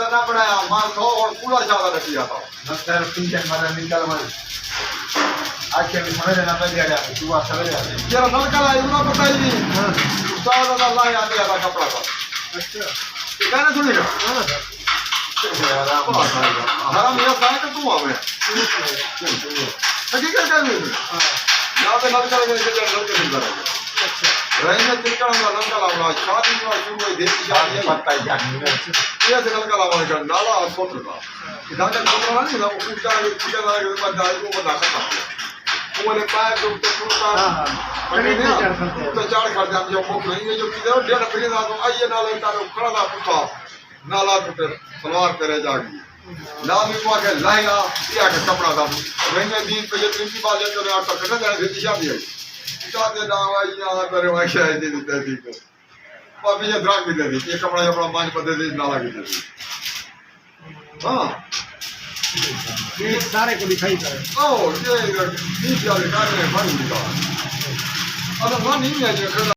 जाना पड़ाया मार सौ और पूरा ज्यादा रखिया था नक्सर तीन चार मारा निकाल मार आज के समय देना पड़ गया तू आ सवेरे तेरा नलका ला इतना बताई नहीं उस्ताद अल्लाह याद दिया था कपड़ा का अच्छा गाना सुनेगा हराम ये सारे का तू हमें ठीक है कर ले यहां पे नलका लगे नलका सुंदर है रही में तिलका नलका लावा शादी में शुरू हुई देश की शादी है पता ही जानी है ये से नलका लावा का नाला और सोच का इधर का कोतरा नहीं ना ऊंचा ये पूजा लगा के बाद जाए को बता सकता वो वाले पाए जो तो पूरा तो चार खा जाम जो मुख नहीं है जो किधर डेढ़ फिर ना तो आइए नाला तारो खड़ा ना पूछा नाला तो फिर सलवार करे जागी ना भी को के लाएगा ये के कपड़ा था रही में दिन पे ये प्रिंसिपल ले तो आप करना जाने देती शादी है चाहते ना भाई यहाँ पर वो शायद दे देते थी को पापी ये ड्राग भी दे दी ये कपड़ा अपना मान पदे दे नाला भी दे दी हाँ ये सारे को दिखाई करे ओ ये 20 वाले कार्य में बन गया अब नहीं है जो